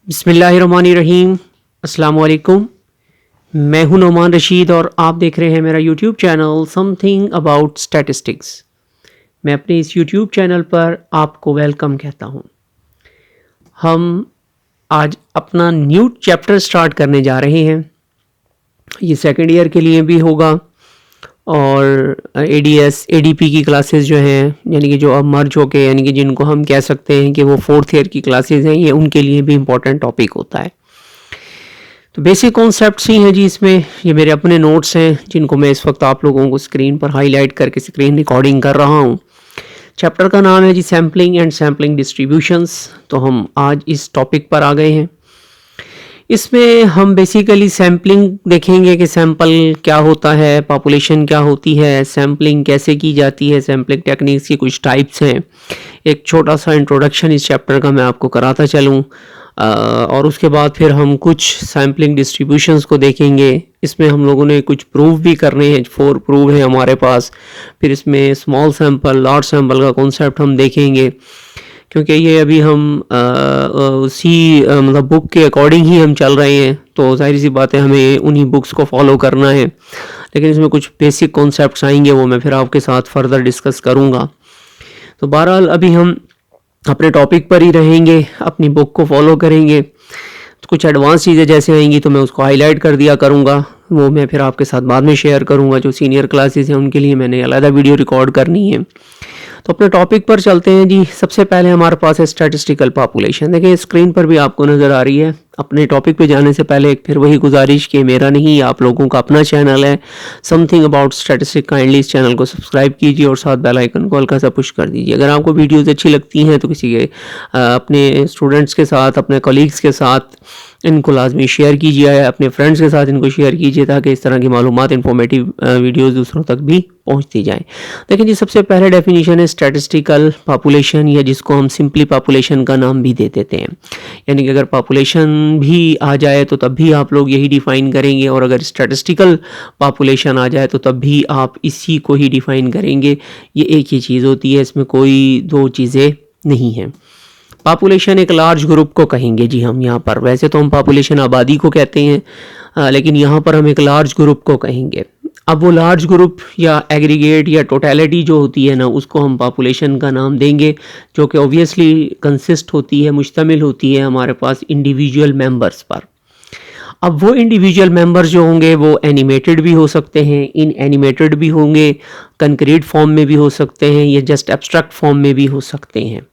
बिस्मिल्लाहिर्रहमानिर्रहीम। अस्सलाम वालेकुम। मैं हूं नौमान रशीद और आप देख रहे हैं मेरा YouTube channel something about statistics. मैं अपने इस यूट्यूब चैनल पर आपको वेलकम कहता हूं। हम आज अपना न्यू चैप्टर स्टार्ट करने जा रहे हैं। ये सेकेंड ईयर के लिए भी होगा और एडीएस एडीपी की क्लासेस जो हैं यानी कि जो अब मर्ज हो के यानी कि जिनको हम कह सकते हैं कि वो फोर्थ ईयर की क्लासेस हैं, ये उनके लिए भी इम्पोर्टेंट टॉपिक होता है। तो बेसिक कॉन्सेप्ट्स ही हैं जी इसमें। ये मेरे अपने नोट्स हैं जिनको मैं इस वक्त आप लोगों को स्क्रीन पर हाईलाइट करके स्क्रीन रिकॉर्डिंग कर रहा हूँ। चैप्टर का नाम है जी सैम्पलिंग एंड सैम्पलिंग डिस्ट्रीब्यूशंस। तो हम आज इस टॉपिक पर आ गए हैं। इसमें हम बेसिकली सैम्पलिंग देखेंगे कि सैम्पल क्या होता है, पॉपुलेशन क्या होती है, सैम्पलिंग कैसे की जाती है, सैम्पलिंग टेक्निक्स की कुछ टाइप्स हैं। एक छोटा सा इंट्रोडक्शन इस चैप्टर का मैं आपको कराता चलूँ और उसके बाद फिर हम कुछ सैम्पलिंग डिस्ट्रीब्यूशंस को देखेंगे। इसमें हम लोगों ने कुछ प्रूव भी करने हैं, 4 प्रूव हैं हमारे पास। फिर इसमें स्मॉल सैम्पल लार्ज सैम्पल का कॉन्सेप्ट हम देखेंगे, क्योंकि ये अभी हम उसी मतलब बुक के अकॉर्डिंग ही हम चल रहे हैं, तो जाहिर सी बात है हमें उन्हीं बुक्स को फॉलो करना है। लेकिन इसमें कुछ बेसिक कॉन्सेप्ट्स आएंगे, वो मैं फिर आपके साथ फर्दर डिस्कस करूँगा। तो बहरहाल अभी हम अपने टॉपिक पर ही रहेंगे, अपनी बुक को फॉलो करेंगे। तो कुछ एडवांस चीज़ें जैसे आएंगी तो मैं उसको हाईलाइट कर दिया करूँगा, वो मैं फिर आपके साथ बाद में शेयर करूँगा। जो सीनियर क्लासेस हैं उनके लिए मैंने अलग वीडियो रिकॉर्ड करनी है। तो अपने टॉपिक पर चलते हैं जी। सबसे पहले हमारे पास है स्टैटिस्टिकल पॉपुलेशन। देखिए स्क्रीन पर भी आपको नज़र आ रही है। अपने टॉपिक पे जाने से पहले एक फिर वही गुजारिश कि मेरा नहीं, आप लोगों का अपना चैनल है समथिंग अबाउट स्टैटिस्टिक्स। काइंडली इस चैनल को सब्सक्राइब कीजिए और साथ बेल आइकन को हल्का सा पुश कर दीजिए। अगर आपको वीडियोज़ अच्छी लगती हैं तो किसी के अपने स्टूडेंट्स के साथ, अपने कलीग्स के साथ इनको लाजमी शेयर कीजिए, अपने फ्रेंड्स के साथ इनको शेयर कीजिए, ताकि इस तरह की मालूमात इन्फॉर्मेटिव वीडियोज़ दूसरों तक भी पहुंचती जाएं। लेकिन जी सबसे पहले डेफिनेशन है स्टैटिस्टिकल पॉपुलेशन, या जिसको हम सिंपली पॉपुलेशन का नाम भी दे देते हैं। यानी कि अगर पॉपुलेशन भी आ जाए तो तब भी आप लोग यही डिफ़ाइन करेंगे, और अगर स्टैटिस्टिकल पॉपुलेशन आ जाए तो तब भी आप इसी को ही डिफ़ाइन करेंगे। ये एक ही चीज़ होती है, इसमें कोई दो चीज़ें नहीं हैं। पॉपुलेशन एक लार्ज ग्रुप को कहेंगे जी हम यहाँ पर। वैसे तो हम पॉपुलेशन आबादी को कहते हैं, लेकिन यहाँ पर हम एक लार्ज ग्रुप को कहेंगे। अब वो लार्ज ग्रुप या एग्रीगेट या टोटलिटी जो होती है ना, उसको हम पॉपुलेशन का नाम देंगे, जो कि ऑब्वियसली कंसिस्ट होती है, मुश्तमिल होती है हमारे पास इंडिविजुअल मेंबर्स पर। अब वो इंडिविजुअल मेंबर्स जो होंगे वो एनिमेटेड भी हो सकते हैं, इन एनिमेटेड भी होंगे, कंक्रीट फॉर्म में भी हो सकते हैं, या जस्ट एब्स्ट्रैक्ट फॉर्म में भी हो सकते हैं।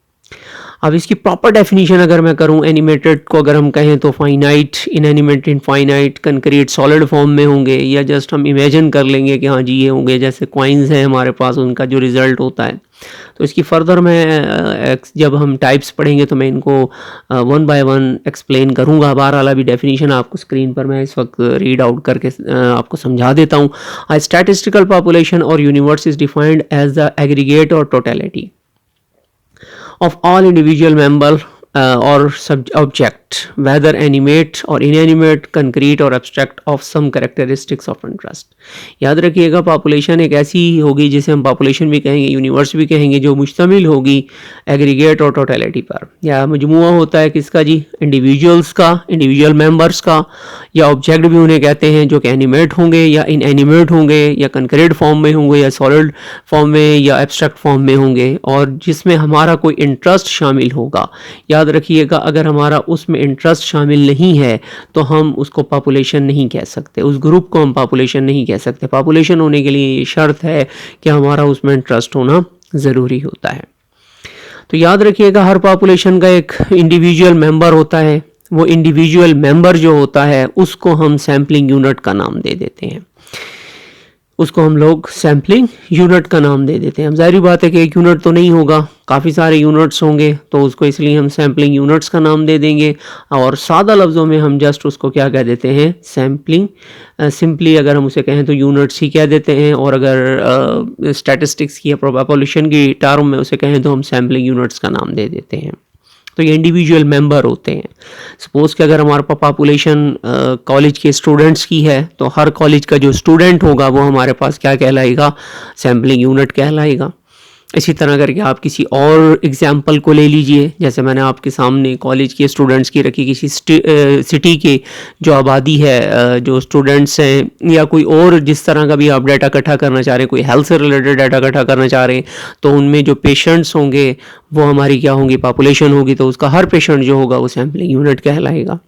अब इसकी प्रॉपर डेफिनेशन अगर मैं करूं, एनिमेटेड को अगर हम कहें तो finite, inanimated infinite, concrete solid form में होंगे, या जस्ट हम इमेजिन कर लेंगे कि हाँ जी ये होंगे। जैसे कॉइन्स हैं हमारे पास, उनका जो रिज़ल्ट होता है। तो इसकी फर्दर मैं जब हम टाइप्स पढ़ेंगे तो मैं इनको वन बाय वन एक्सप्लेन करूँगा। बहरहाल अभी डेफिनेशन आपको स्क्रीन पर मैं इस वक्त रीड आउट करके आपको समझा देता हूँ। स्टैटिस्टिकल पॉपुलेशन और universe is defined as the aggregate और totality of all individual member or object, whether animate or inanimate, concrete or abstract, of some characteristics of interest। याद रखिएगा पॉपुलेशन एक ऐसी होगी जिसे हम पॉपुलेशन भी कहेंगे, यूनिवर्स भी कहेंगे, जो मुश्तमिल होगी एग्रीगेट और टोटलिटी पर। या मजमुआ होता है किसका जी, इंडिविजुअल्स का, इंडिविजुअल मेंबर्स का, या ऑब्जेक्ट भी उन्हें कहते हैं जो कि एनिमेट होंगे या इनएनिमेट होंगे, या कंक्रीट फॉर्म में होंगे, या सॉलिड फॉर्म में, या एब्स्ट्रैक्ट फॉर्म में होंगे, और जिसमें हमारा कोई इंटरेस्ट शामिल होगा। याद रखिएगा अगर हमारा उसमें इंटरेस्ट शामिल नहीं है तो हम उसको पॉपुलेशन नहीं कह सकते, उस ग्रुप को हम पॉपुलेशन नहीं कह सकते। पॉपुलेशन होने के लिए ये शर्त है कि हमारा उसमें इंटरेस्ट होना ज़रूरी होता है। तो याद रखिएगा हर पॉपुलेशन का एक इंडिविजुअल मेंबर होता है। वो इंडिविजुअल मेंबर जो होता है उसको हम सैम्पलिंग यूनिट का नाम दे देते हैं, उसको हम लोग सैम्पलिंग यूनिट का नाम दे देते हैं। अब जाहिर बात है कि एक यूनिट तो नहीं होगा, काफ़ी सारे यूनिट्स होंगे, तो उसको इसलिए हम सैम्पलिंग यूनिट्स का नाम दे देंगे। और सादा लफ्ज़ों में हम जस्ट उसको क्या कह देते हैं, सैम्पलिंग। सिंपली अगर हम उसे कहें तो यूनिट्स ही कह देते हैं, और अगर स्टैटिस्टिक्स की या पॉपुलेशन की टर्म में उसे कहें तो हम सैम्पलिंग यूनिट्स का नाम दे देते हैं। तो ये इंडिविजुअल मेंबर होते हैं। सपोज़ कि अगर हमारे पास पॉपुलेशन कॉलेज के स्टूडेंट्स की है, तो हर कॉलेज का जो स्टूडेंट होगा वो हमारे पास क्या कहलाएगा, सैम्पलिंग यूनिट कहलाएगा। इसी तरह करके आप किसी और एग्जाम्पल को ले लीजिए, जैसे मैंने आपके सामने कॉलेज के स्टूडेंट्स की रखी, किसी सिटी के जो आबादी है, जो स्टूडेंट्स हैं, या कोई और जिस तरह का भी आप डाटा इकट्ठा करना चाह रहे हैं, कोई हेल्थ से रिलेटेड डाटा इकट्ठा करना चाह रहे हैं, तो उनमें जो पेशेंट्स होंगे वो हमारी क्या होंगी, पॉपुलेशन होगी, तो उसका हर पेशेंट जो होगा वो सैम्पलिंग यूनिट कहलाएगा।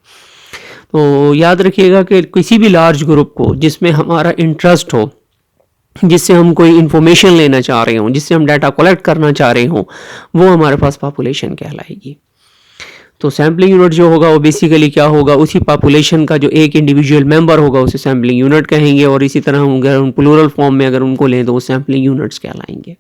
तो याद रखिएगा कि किसी भी लार्ज ग्रुप को जिसमें हमारा इंटरेस्ट हो, जिससे हम कोई इन्फॉर्मेशन लेना चाह रहे हों, जिससे हम डाटा कलेक्ट करना चाह रहे हों, वो हमारे पास पॉपुलेशन कहलाएगी। तो सैम्पलिंग यूनिट जो होगा वो बेसिकली क्या होगा, उसी पॉपुलेशन का जो एक इंडिविजुअल मेंबर होगा उसे सैम्पलिंग यूनिट कहेंगे, और इसी तरह हम अगर हम प्लूरल फॉर्म में अगर उनको लें तो वो सैम्पलिंग यूनिट्स कहलाएंगे।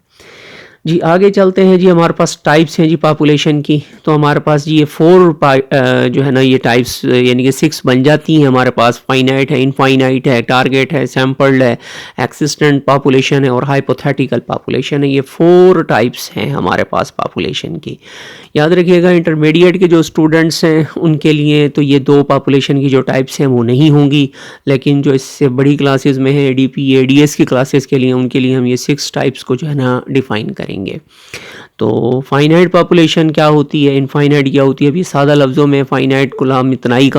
जी आगे चलते हैं जी, हमारे पास टाइप्स हैं जी पॉपुलेशन की। तो हमारे पास जी ये 4 जो है ना ये टाइप्स यानी कि 6 बन जाती हैं हमारे पास। फाइनाइट है, इनफाइनाइट है, टारगेट है, सैम्पल्ड है, एक्सिस्टेंट पॉपुलेशन है और हाइपोथेटिकल पॉपुलेशन है। ये 4 टाइप्स हैं हमारे पास पॉपुलेशन की। याद रखिएगा इंटरमीडिएट के जो स्टूडेंट्स हैं उनके लिए तो ये 2 पॉपुलेशन की जो टाइप्स हैं वो नहीं होंगी, लेकिन जो इससे बड़ी क्लासेस में है ADP ADS की क्लासेस के लिए, उनके लिए हम ये 6 टाइप्स को जो है ना डिफ़ाइन करेंगे। तो फाइनाइट पॉपुलेशन क्या होती है, इनफाइनाइट क्या होती है। अभी सादा लफ्ज़ों में फाइनाइट को मितनाई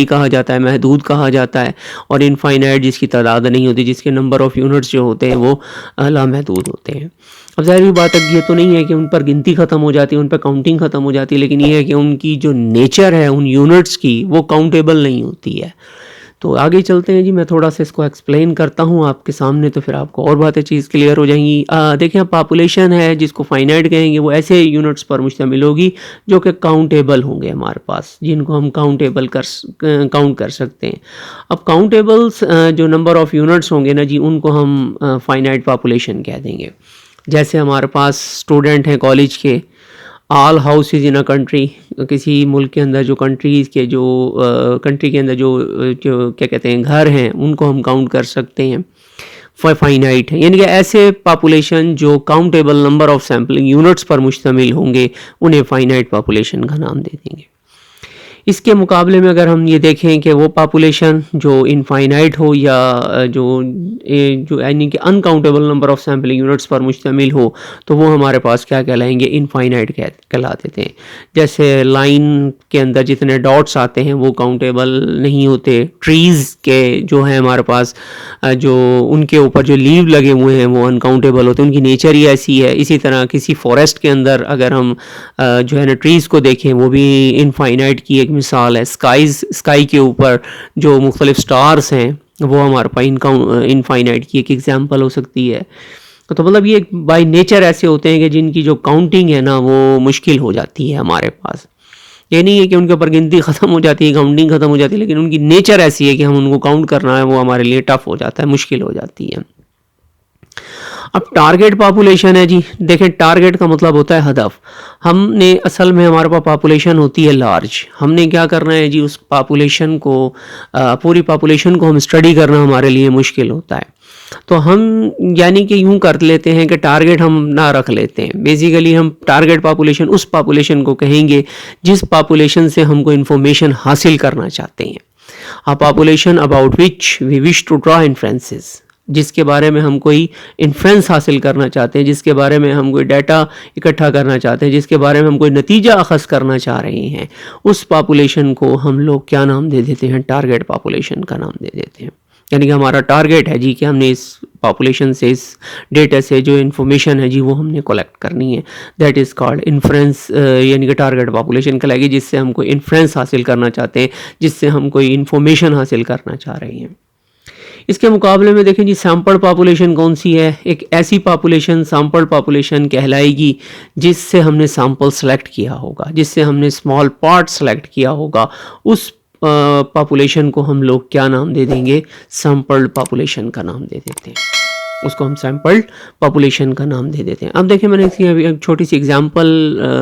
कहा जाता है, महदूद कहा जाता है, और इनफाइनाइट जिसकी तादाद नहीं होती, जिसके नंबर ऑफ़ यूनिट्स जो होते हैं वो लामहदूद होते हैं। अब ज़ाहिर बात है ये तो नहीं है कि उन पर गिनती ख़त्म हो जाती है, उन पर काउंटिंग ख़त्म हो जाती है, लेकिन ये है कि उनकी जो नेचर है उन यूनिट्स की वो काउंटेबल नहीं होती है। तो आगे चलते हैं जी, मैं थोड़ा सा इसको एक्सप्लेन करता हूँ आपके सामने, तो फिर आपको और बातें चीज़ क्लियर हो जाएंगी। देखिए पॉपुलेशन है जिसको फाइनाइट कहेंगे, वो ऐसे यूनिट्स पर मुश्तमिल होगी जो कि काउंटेबल होंगे हमारे पास, जिनको हम काउंट कर सकते हैं। अब काउंटेबल्स जो नंबर ऑफ़ यूनिट्स होंगे ना जी, उनको हम फाइनाइट पॉपुलेशन कह देंगे। जैसे हमारे पास स्टूडेंट हैं कॉलेज के, all houses in a country, किसी मुल्क के अंदर जो कंट्रीज़ के जो कंट्री के अंदर जो क्या कहते हैं घर हैं, उनको हम काउंट कर सकते हैं, फाइनाइट है। यानी कि ऐसे पॉपुलेशन जो countable number of sampling units पर मुश्तमिल होंगे उन्हें फाइनाइट पॉपुलेशन का नाम दे देंगे। इसके मुकाबले में अगर हम ये देखें कि वो पॉपुलेशन जो इनफाइनाइट हो या जो यानी कि uncountable number of sampling units पर मुश्तमिल हो, तो वो हमारे पास क्या कहलाएंगे, इनफाइनाइट कहला देते हैं। जैसे लाइन के अंदर जितने डॉट्स आते हैं वो काउंटेबल नहीं होते। ट्रीज़ के जो है हमारे पास जो उनके ऊपर जो लीव लगे हुए हैं वो अनकाउंटेबल होते हैं, उनकी नेचर ही ऐसी है। इसी तरह किसी फॉरेस्ट के अंदर अगर हम जो है ना ट्रीज़ को देखें, वो भी इनफाइनाइट की एक मिसाल है। स्काई के ऊपर जो मुख्तलिफ स्टार्स हैं वो हमारे पास इनफाइनाइट की एक एग्जांपल हो सकती है। तो मतलब ये बाय नेचर ऐसे होते हैं कि जिनकी जो काउंटिंग है ना वो मुश्किल हो जाती है हमारे पास। ये नहीं है कि उनके ऊपर गिनती ख़त्म हो जाती है, काउंटिंग ख़त्म हो जाती है, लेकिन उनकी नेचर ऐसी है कि हम उनको काउंट करना है वो हमारे लिए टफ़ हो जाता है, मुश्किल हो जाती है। अब टारगेट पॉपुलेशन है जी। देखें टारगेट का मतलब होता है हदफ। हमने असल में हमारे पास पॉपुलेशन होती है लार्ज, हमने क्या करना है जी, उस पॉपुलेशन को पूरी पॉपुलेशन को हम स्टडी करना हमारे लिए मुश्किल होता है। तो हम यानी कि यूं कर लेते हैं कि टारगेट हम ना रख लेते हैं। बेसिकली हम टारगेट पॉपुलेशन उस पॉपुलेशन को कहेंगे जिस पॉपुलेशन से हमको इन्फॉर्मेशन हासिल करना चाहते हैं। A population about which we wish to draw inferences, जिसके बारे में हम कोई इन्फ्रेंस हासिल करना चाहते हैं, जिसके बारे में हम कोई डाटा इकट्ठा करना चाहते हैं, जिसके बारे में हम कोई नतीजा अखज़ करना चाह रहे हैं, उस पॉपुलेशन को हम लोग क्या नाम दे देते हैं, टारगेट पॉपुलेशन का नाम दे देते हैं। यानी कि हमारा टारगेट है जी कि हमने इस पॉपुलेशन से, इस डेटा से जो इन्फॉर्मेशन है जी वो हमने कलेक्ट करनी है। दैट इज़ कॉल्ड इन्फ्रेंस, यानी कि टारगेट पॉपुलेशन कहलाएगी, जिससे हम कोई इन्फ्रेंस हासिल करना चाहते हैं, जिससे हम कोई इन्फॉर्मेशन हासिल करना चाह रहे हैं। इसके मुकाबले में देखें जी सैम्पल पॉपुलेशन कौन सी है। एक ऐसी पॉपुलेशन सैम्पल पॉपुलेशन कहलाएगी जिससे हमने सैम्पल सेलेक्ट किया होगा, जिससे हमने स्मॉल पार्ट सेलेक्ट किया होगा। उस पॉपुलेशन को हम लोग क्या नाम दे देंगे, सैम्पल्ड पॉपुलेशन का नाम दे देते हैं, उसको हम सैम्पल्ड पॉपुलेशन का नाम दे देते हैं। अब देखिए मैंने इसकी अभी एक छोटी सी एग्जांपल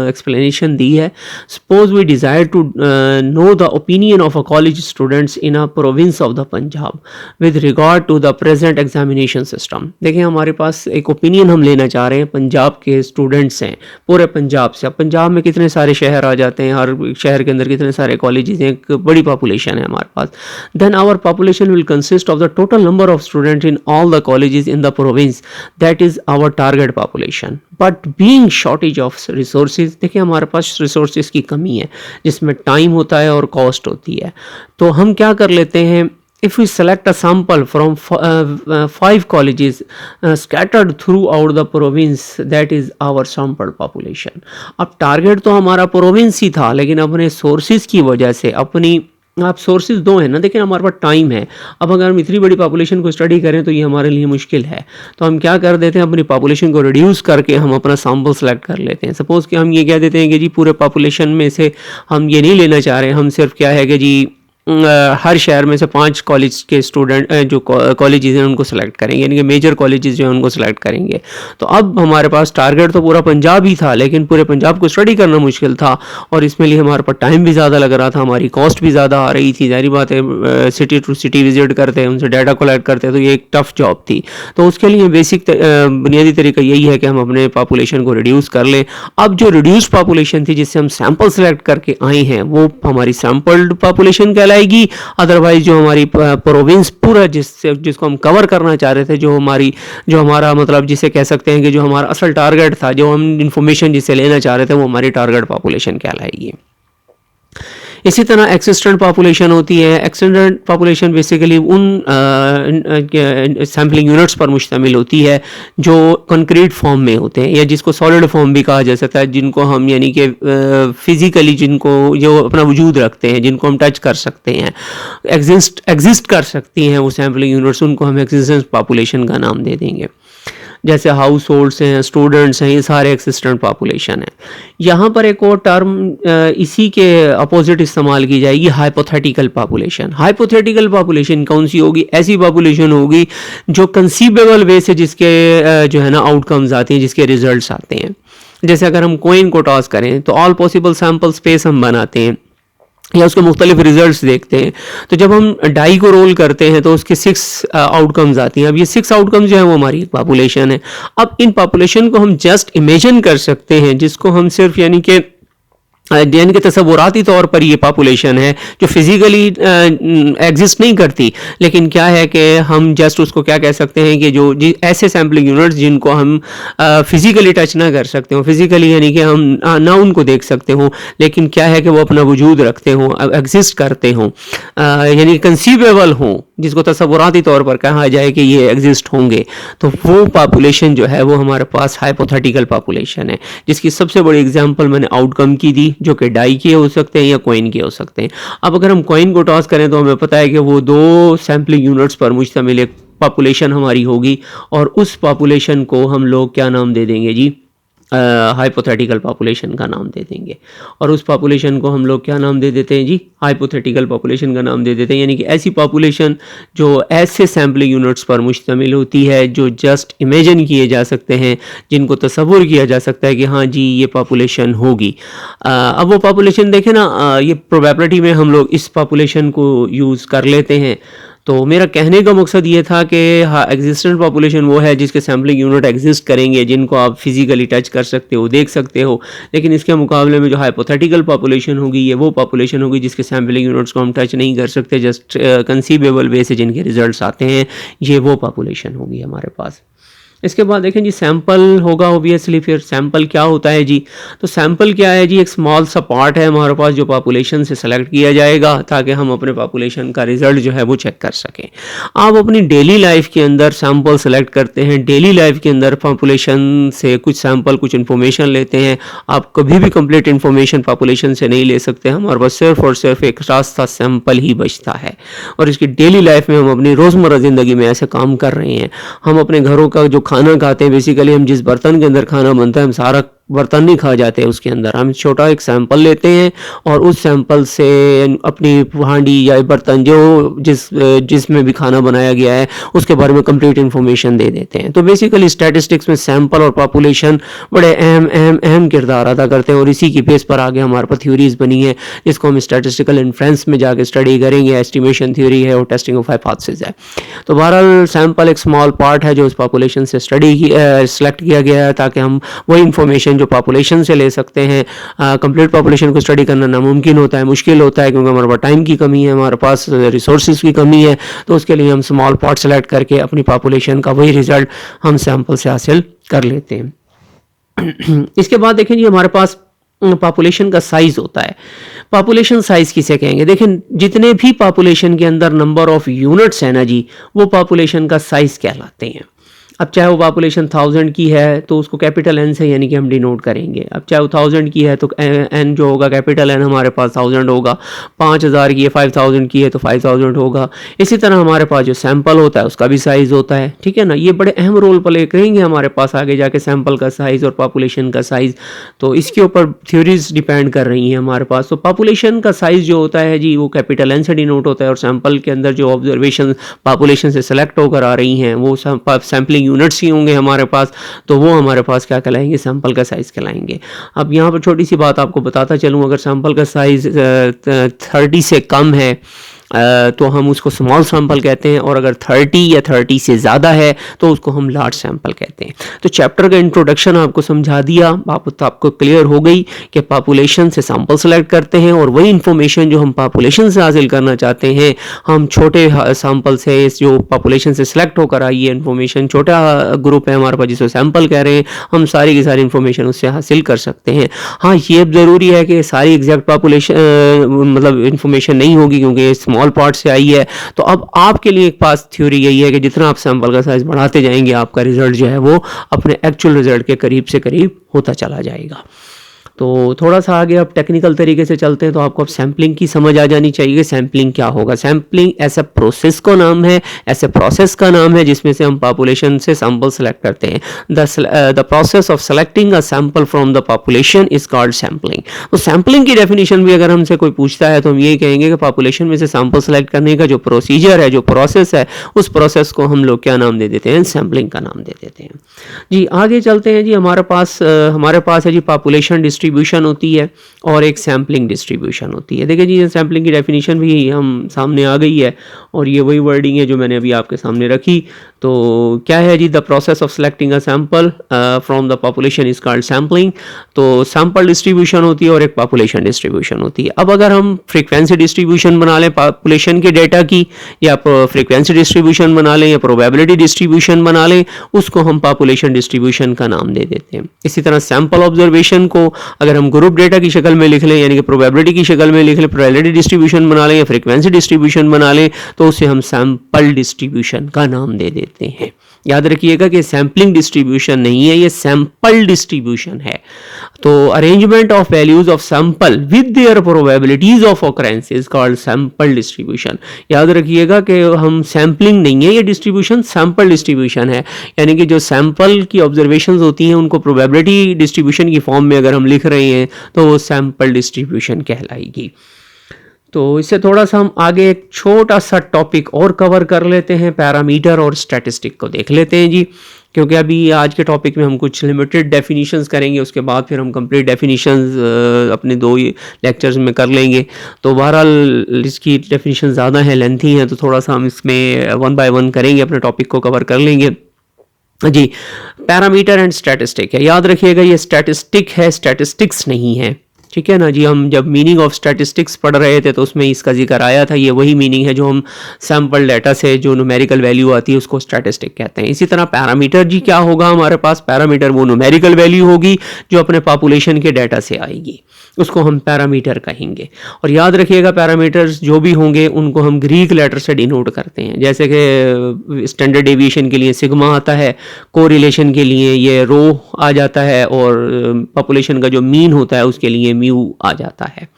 एक्सप्लेनेशन दी है। Suppose we desire to know the opinion of a college students in a province of the Punjab with regard to the present examination system. देखिए हमारे पास एक ओपिनियन हम लेना चाह रहे हैं, पंजाब के स्टूडेंट्स हैं पूरे पंजाब से। अब पंजाब में कितने सारे शहर आ जाते हैं, हर शहर के अंदर कितने सारे कॉलेजेस हैं, एक बड़ी पॉपुलेशन है हमारे पास। Then our population will consist of the total number of students in all the colleges in the province, that is our target population. But being shortage of resources, देखिए हमारे पास resources की कमी है जिसमें टाइम होता है और कॉस्ट होती है, तो हम क्या कर लेते हैं, if we select a sample from 5 colleges scattered throughout the province, that is our sample population. अब टारगेट तो हमारा प्रोविंस ही था, लेकिन अपने सोर्सेज की वजह से, अपनी आप सोर्सेज दो हैं ना, देखिए हमारे पास टाइम है, अब अगर हम इतनी बड़ी पॉपुलेशन को स्टडी करें तो ये हमारे लिए मुश्किल है, तो हम क्या कर देते हैं, अपनी पॉपुलेशन को रिड्यूस करके हम अपना सैम्पल सेलेक्ट कर लेते हैं. सपोज़ कि हम ये कह देते हैं कि जी पूरे पॉपुलेशन में से हम ये नहीं लेना चाह रहे, हम सिर्फ क्या है कि जी हर शहर में से 5 कॉलेज के स्टूडेंट जो कॉलेजेस हैं उनको सेलेक्ट करेंगे, यानी कि मेजर कॉलेजेस जो हैं उनको सेलेक्ट करेंगे. तो अब हमारे पास टारगेट तो पूरा पंजाब ही था, लेकिन पूरे पंजाब को स्टडी करना मुश्किल था और इसमें लिए हमारे पास टाइम भी ज़्यादा लग रहा था, हमारी कॉस्ट भी ज़्यादा आ रही थी. जाहिर बात है सिटी टू सिटी विजिट करते हैं, उनसे डाटा कलेक्ट करते हैं, तो ये एक टफ जॉब थी. तो उसके लिए बेसिक बुनियादी तरीका यही है कि हम अपने पॉपुलेशन को रिड्यूस कर लें. अब जो रिड्यूस पॉपुलेशन थी जिससे हम सैम्पल सेलेक्ट करके आए हैं वो हमारी सैम्पल्ड पॉपुलेशन कहलाएगी. अदरवाइज जो हमारी प्रोविंस पूरा जिसको हम कवर करना चाह रहे थे, जो हमारा मतलब जिसे कह सकते हैं कि जो हमारा असल टारगेट था, जो हम इंफॉर्मेशन जिसे लेना चाह रहे थे, वो हमारी टारगेट पॉपुलेशन कहलाएगी. इसी तरह एक्सिस्टेंट पॉपुलेशन होती है. एक्सिस्टेंट पॉपुलेशन बेसिकली उन सैम्पलिंग यूनिट्स पर मुश्तमिल होती है जो कंक्रीट फॉर्म में होते हैं, या जिसको सॉलिड फॉर्म भी कहा जा सकता है, जिनको हम यानी कि फिजिकली जिनको जो अपना वजूद रखते हैं, जिनको हम टच कर सकते हैं, एग्जिस्ट कर सकती हैं वो सैम्पलिंग यूनिट्स, उनको हम एक्सिस्टेंट पॉपुलेशन का नाम दे देंगे. जैसे हाउस होल्ड्स हैं, स्टूडेंट्स हैं, ये सारे एक्सिस्टेंट पॉपुलेशन है. यहाँ पर एक और टर्म इसी के अपोजिट इस्तेमाल की जाएगी, हाइपोथेटिकल पॉपुलेशन. हाइपोथेटिकल पॉपुलेशन कौन सी होगी? ऐसी पॉपुलेशन होगी जो कंसीवेबल वे से जिसके जो है ना आउटकम्स आते हैं, जिसके रिजल्ट्स आते हैं. जैसे अगर हम कॉइन को टॉस करें तो ऑल पॉसिबल सैम्पल स्पेस हम बनाते हैं या उसके मुख्तलिफ रिजल्ट्स देखते हैं. तो जब हम डाई को रोल करते हैं तो उसके 6 आउटकम्स आती हैं. अब ये 6 आउटकम्स जो है वो हमारी पॉपुलेशन है. अब इन पॉपुलेशन को हम जस्ट इमेजिन कर सकते हैं, जिसको हम सिर्फ यानी कि तसव्वुराती तौर पर ये पॉपुलेशन है जो फिजिकली एग्जिस्ट नहीं करती, लेकिन क्या है कि हम जस्ट उसको क्या कह सकते हैं कि जो ऐसे सैम्पलिंग यूनिट्स जिनको हम फिजिकली टच ना कर सकते हो, फिजिकली यानी कि हम ना उनको देख सकते हो, लेकिन क्या है कि वो अपना वजूद रखते हों, एग्जिस्ट करते हों, यानी कंसीवेबल हों, जिसको तसव्वुराती तौर पर कहा जाए कि ये एग्जिस्ट होंगे, तो वो पॉपुलेशन जो है वो हमारे पास हाइपोथेटिकल पॉपुलेशन है. जिसकी सबसे बड़ी एग्जांपल मैंने आउटकम की दी, जो कि डाई के हो सकते हैं या कॉइन के हो सकते हैं. अब अगर हम कॉइन को टॉस करें तो हमें पता है कि वो 2 सैम्पलिंग यूनिट्स पर मुश्तमिल एक पॉपुलेशन हमारी होगी, और उस पॉपुलेशन को हम लोग क्या नाम दे देंगे जी, हाइपोथेटिकल पॉपुलेशन का नाम दे देंगे. और उस पॉपुलेशन को हम लोग क्या नाम दे देते हैं जी, हाइपोथेटिकल पॉपुलेशन का नाम दे देते हैं. यानी कि ऐसी पॉपुलेशन जो ऐसे सैम्पलिंग यूनिट्स पर मुश्तमिल होती है जो जस्ट इमेजिन किए जा सकते हैं, जिनको तसव्वुर किया जा सकता है कि हाँ जी ये पॉपुलेशन होगी. अब वो पॉपुलेशन देखें ना, ये प्रोबेबिलिटी में हम लोग इस पॉपुलेशन को यूज़ कर लेते हैं. तो मेरा कहने का मकसद ये था कि हाँ, एग्जिस्टेंट पॉपुलेशन वो है जिसके सैम्पलिंग यूनिट एग्जिस्ट करेंगे, जिनको आप फिजिकली टच कर सकते हो, देख सकते हो. लेकिन इसके मुकाबले में जो हाइपोथेटिकल पॉपुलेशन होगी, ये वो पॉपुलेशन होगी जिसके सैम्पलिंग यूनिट्स को हम टच नहीं कर सकते, जस्ट कंसीवेबल वे से जिनके रिजल्ट्स आते हैं, ये वो पॉपुलेशन होगी हमारे पास. इसके बाद देखें जी सैम्पल होगा ऑब्वियसली. फिर सैम्पल क्या होता है जी, तो सैम्पल क्या है जी, एक स्मॉल सा पार्ट है हमारे पास जो पॉपुलेशन से सेलेक्ट किया जाएगा ताकि हम अपने पॉपुलेशन का रिजल्ट जो है वो चेक कर सकें. आप अपनी डेली लाइफ के अंदर सैम्पल सेलेक्ट करते हैं, डेली लाइफ के अंदर पॉपुलेशन से कुछ सैम्पल, कुछ इन्फॉर्मेशन लेते हैं. आप कभी भी कंप्लीट इन्फॉर्मेशन पॉपुलेशन से नहीं ले सकते, हमारे पास सिर्फ और सिर्फ एक रास्ता सैम्पल ही बचता है. और इसकी डेली लाइफ में हम अपनी रोज़मर्रा ज़िंदगी में ऐसे काम कर रहे हैं. हम अपने घरों का जो खाना खाते हैं, बेसिकली हम जिस बर्तन के अंदर खाना बनता है, हम सारा बर्तन नहीं खा जाते हैं उसके अंदर, हम छोटा एक सैंपल लेते हैं और उस सैंपल से अपनी हांडी या बर्तन जो जिसमें भी खाना बनाया गया है उसके बारे में कंप्लीट इन्फॉर्मेशन दे देते हैं. तो बेसिकली स्टैटिस्टिक्स में सैंपल और पॉपुलेशन बड़े अहम किरदार अदा करते हैं, और इसी की बेस पर आगे हमारे पास थ्योरीज बनी है जिसको हम स्टैटिस्टिकल इन्फ्रेंस में जाके स्टडी करेंगे. एस्टिमेशन थ्योरी है और टेस्टिंग ऑफ हाइपोथेसिस है. तो बहरहाल सैंपल एक स्मॉल पार्ट है जो उस पॉपुलेशन से सेलेक्ट किया गया है ताकि हम वही इंफॉर्मेशन इंफॉर्मेशन जो पॉपुलेशन से ले सकते हैं। कंप्लीट पॉपुलेशन को स्टडी करना नामुमकिन होता है, मुश्किल होता है, क्योंकि हमारे पास टाइम की कमी है, हमारे पास रिसोर्सेज की कमी है। तो उसके लिए हम स्मॉल पार्ट सेलेक्ट करके अपनी पॉपुलेशन का वही रिजल्ट हम सैंपल से हासिल कर लेते हैं। इसके बाद देखें जी, हमारे पास पॉपुलेशन का साइज होता है। पॉपुलेशन साइज किसे कहेंगे? देखें, जितने भी पॉपुलेशन के अंदर नंबर ऑफ यूनिट्स है ना जी, वो पॉपुलेशन का साइज कहलाते हैं। अब चाहे वो पॉपुलेशन 1000 की है तो उसको कैपिटल एन से यानी कि हम डिनोट करेंगे। अब चाहे वो 1000 की है तो एन जो होगा कैपिटल एन हमारे पास 1000 होगा। 5000 की है, 5000 की है तो 5000 होगा। इसी तरह हमारे पास जो सैंपल होता है उसका भी साइज़ होता है, ठीक है ना। ये बड़े अहम रोल प्ले करेंगे हमारे पास आगे जाके, सैंपल का साइज़ और पॉपुलेशन का साइज़। तो इसके ऊपर थ्योरीज डिपेंड कर रही हैं हमारे पास। तो पॉपुलेशन का साइज़ जो होता है जी, वो कैपिटल एन से डिनोट होता है, और सैंपल के अंदर जो ऑब्जर्वेशन पॉपुलेशन से सेलेक्ट होकर आ रही हैं वो सैम्पलिंग यूनिट्स ही होंगे हमारे पास। तो वो हमारे पास क्या कहलाएंगे? सैंपल का साइज़ कहलाएंगे। अब यहाँ पर छोटी सी बात आपको बताता चलूँ, अगर सैंपल का साइज़ 30 से कम है तो हम उसको स्मॉल सैंपल कहते हैं, और अगर 30 या 30 से ज़्यादा है तो उसको हम लार्ज सैंपल कहते हैं। तो चैप्टर का इंट्रोडक्शन आपको समझा दिया, आपको क्लियर हो गई कि पॉपुलेशन से सैंपल सेलेक्ट करते हैं, और वही इंफॉर्मेशन जो हम पॉपुलेशन से हासिल करना चाहते हैं हम छोटे सैंपल से, जो पॉपुलेशन से सेलेक्ट होकर आई है इंफॉर्मेशन, छोटा ग्रुप है हमारे पास जिसको सैंपल कह रहे हैं, हम सारी की सारी इंफॉर्मेशन उससे हासिल कर सकते हैं। हाँ, ये ज़रूरी है कि सारी एग्जैक्ट पॉपुलेशन मतलब इंफॉर्मेशन नहीं होगी, क्योंकि स्मॉल पार्ट से आई है। तो अब आपके लिए एक पास थ्योरी यही है कि जितना आप सैंपल का साइज बढ़ाते जाएंगे आपका रिजल्ट जो है वो अपने एक्चुअल रिजल्ट के करीब से करीब होता चला जाएगा। तो थोड़ा सा आगे अब टेक्निकल तरीके से चलते हैं, तो आपको अब सैम्पलिंग की समझ आ जानी चाहिए कि सैम्पलिंग क्या होगा। सैम्पलिंग ऐसा प्रोसेस का नाम है, ऐसे प्रोसेस का नाम है जिसमें से हम पॉपुलेशन से सैंपल सेलेक्ट करते हैं। The process of selecting a sample from the population is called sampling. तो सैम्पलिंग की डेफिनेशन भी अगर हमसे कोई पूछता है तो हम यही कहेंगे कि पॉपुलेशन में से सैंपल सेलेक्ट करने का जो प्रोसीजर है, जो प्रोसेस है, उस प्रोसेस को हम लोग क्या नाम दे देते हैं? सैम्पलिंग का नाम दे देते हैं। जी आगे चलते हैं जी। हमारे पास है जी पॉपुलेशन डिस्ट्रीब्यूशन होती है और एक सैम्पलिंग डिस्ट्रीब्यूशन होती है। देखिए जी, सैम्पलिंग की डेफिनेशन भी हम सामने आ गई है, और ये वही वर्डिंग है जो मैंने अभी आपके सामने रखी। तो क्या है जी? The process of selecting a sample from the population is called sampling. तो सैंपल डिस्ट्रीब्यूशन होती है और एक पॉपुलेशन डिस्ट्रीब्यूशन होती है। अब अगर हम फ्रीक्वेंसी डिस्ट्रीब्यूशन बना लें पॉपुलेशन के डेटा की, या फ्रीक्वेंसी डिस्ट्रीब्यूशन बना लें, या प्रोबेबिलिटी डिस्ट्रीब्यूशन बना लें, उसको हम पॉपुलेशन डिस्ट्रीब्यूशन का नाम दे देते हैं। इसी तरह सैंपल ऑब्जर्वेशन को अगर हम ग्रुप डेटा की शक्ल में लिख लें, यानी कि प्रोबेबिलिटी की शक्ल में लिख लें, प्रोबेबिलिटी डिस्ट्रीब्यूशन बना लें या फ्रीक्वेंसी डिस्ट्रीब्यूशन बना लें, तो उसे हम सैंपल डिस्ट्रीब्यूशन का नाम दे देते हैं। याद रखिएगा कि सैम्पलिंग डिस्ट्रीब्यूशन नहीं है, ये सैंपल डिस्ट्रीब्यूशन है। तो arrangement of values of sample with their probabilities of occurrence is called sample distribution. याद रखिएगा कि हम सैम्पलिंग नहीं है, ये डिस्ट्रीब्यूशन सैंपल डिस्ट्रीब्यूशन है। यानी कि जो सैंपल की ऑब्जर्वेशंस होती हैं उनको प्रोबेबिलिटी डिस्ट्रीब्यूशन की फॉर्म में अगर हम लिख रहे हैं तो वो सैंपल डिस्ट्रीब्यूशन कहलाएगी। तो इससे थोड़ा सा हम आगे एक छोटा सा टॉपिक और कवर कर लेते हैं, पैरामीटर और स्टैटिस्टिक को देख लेते हैं जी। क्योंकि अभी आज के टॉपिक में हम कुछ लिमिटेड डेफिनेशंस करेंगे, उसके बाद फिर हम कंप्लीट डेफिनेशंस अपने 2 लेक्चर्स में कर लेंगे। तो बहरहाल इसकी डेफिनेशन ज़्यादा है, लेंथी हैं, तो थोड़ा सा हम इसमें 1 बाय 1 करेंगे, अपने टॉपिक को कवर कर लेंगे जी। पैरामीटर एंड स्टैटिस्टिक है, याद रखिएगा ये स्टैटिस्टिक है, स्टैटिस्टिक्स नहीं है, ठीक है ना जी। हम जब मीनिंग ऑफ स्टैटिस्टिक्स पढ़ रहे थे तो उसमें इसका जिक्र आया था, ये वही मीनिंग है जो हम सैंपल डाटा से जो न्यूमेरिकल वैल्यू आती है उसको स्टैटिस्टिक कहते हैं। इसी तरह पैरामीटर जी क्या होगा हमारे पास? पैरामीटर वो न्यूमेरिकल वैल्यू होगी जो अपने पॉपुलेशन के डाटा से आएगी, उसको हम पैरामीटर कहेंगे। और याद रखिएगा पैरामीटर्स जो भी होंगे उनको हम ग्रीक लेटर से डिनोट करते हैं। जैसे कि स्टैंडर्ड डेविएशन के लिए सिग्मा आता है, कोरिलेशन के लिए ये रो आ जाता है, और पॉपुलेशन का जो मीन होता है उसके लिए म्यू आ जाता है।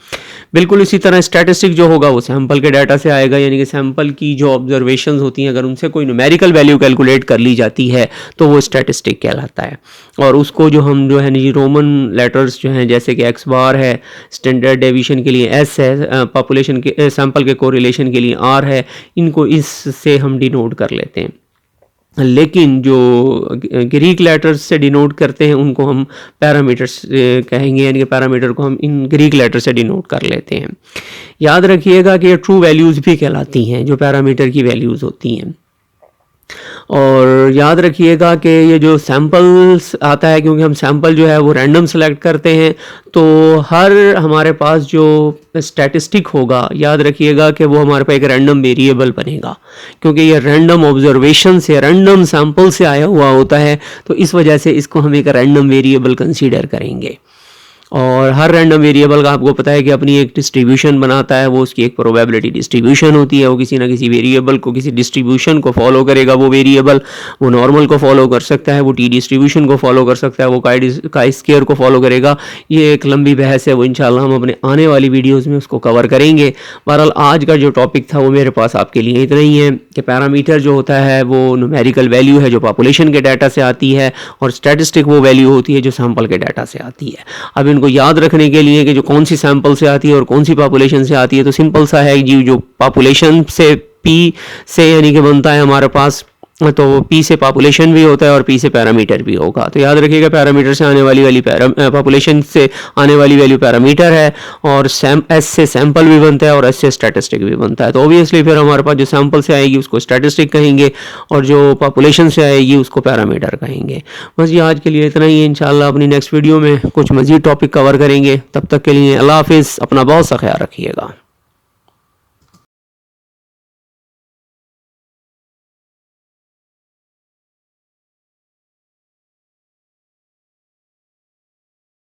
बिल्कुल इसी तरह स्टैटिस्टिक जो होगा वो सैंपल के डाटा से आएगा, यानी कि सैंपल की जो ऑब्जर्वेशंस होती हैं अगर उनसे कोई न्यूमेरिकल वैल्यू कैलकुलेट कर ली जाती है तो वो स्टैटिस्टिक कहलाता है। और उसको जो हम जो है जी रोमन लेटर्स जो हैं, जैसे कि एक्स बार है, स्टैंडर्ड डेविएशन के लिए एस है, पॉपुलेशन के सैंपल के कोरिलेशन के लिए आर है, इनको इससे हम डिनोट कर लेते हैं। लेकिन जो ग्रीक लेटर्स से डिनोट करते हैं उनको हम पैरामीटर्स कहेंगे, यानी कि पैरामीटर को हम इन ग्रीक लेटर से डिनोट कर लेते हैं। याद रखिएगा कि ये ट्रू वैल्यूज़ भी कहलाती हैं जो पैरामीटर की वैल्यूज़ होती हैं। और याद रखिएगा कि ये जो सैम्पल्स आता है, क्योंकि हम सैम्पल जो है वो रैंडम सेलेक्ट करते हैं, तो हर हमारे पास जो स्टैटिस्टिक होगा, याद रखिएगा कि वो हमारे पास एक रैंडम वेरिएबल बनेगा, क्योंकि ये रैंडम ऑब्जर्वेशन से, रैंडम सैम्पल से आया हुआ होता है, तो इस वजह से इसको हम एक रैंडम वेरिएबल कंसीडर करेंगे। और हर रैंडम वेरिएबल का आपको पता है कि अपनी एक डिस्ट्रीब्यूशन बनाता है, वो उसकी एक प्रोबेबिलिटी डिस्ट्रीब्यूशन होती है, वो किसी ना किसी वेरिएबल को, किसी डिस्ट्रीब्यूशन को फॉलो करेगा। वो वेरिएबल वो नॉर्मल को फॉलो कर सकता है, वो टी डिस्ट्रीब्यूशन को फॉलो कर सकता है, वो काई स्क्वायर को फॉलो करेगा। ये एक लंबी बहस है, वो इंशाल्लाह हम अपने आने वाली वीडियोज़ में उसको कवर करेंगे। बहरहाल आज का जो टॉपिक था वो मेरे पास आपके लिए इतना ही है कि पैरामीटर जो होता है वो न्यूमेरिकल वैल्यू है जो पॉपुलेशन के डाटा से आती है, और स्टैटिस्टिक वो वैल्यू होती है जो सैंपल के डाटा से आती है। अब इनको याद रखने के लिए कि जो कौन सी सैंपल से आती है और कौन सी पॉपुलेशन से आती है, तो सिंपल सा है जी, जो पॉपुलेशन से पी से यानी कि बनता है हमारे पास, तो पी से पॉपुलेशन भी होता है और पी से पैरामीटर भी होगा। तो याद रखिएगा पैरामीटर से आने वाली पॉपुलेशन से आने वाली वैल्यू पैरामीटर है, और एस से सैंपल भी बनता है और एस से स्टैटिस्टिक भी बनता है। तो ऑब्वियसली फिर हमारे पास जो सैंपल से आएगी उसको स्टैटिस्टिक कहेंगे, और जो पॉपुलेशन से आएगी उसको पैरामीटर कहेंगे। बस ये आज के लिए इतना ही है। इंशाल्लाह अपनी नेक्स्ट वीडियो में कुछ मज़ीद टॉपिक कवर करेंगे। तब तक के लिए अल्लाह हाफिज़, अपना बहुत सा ख्याल रखिएगा।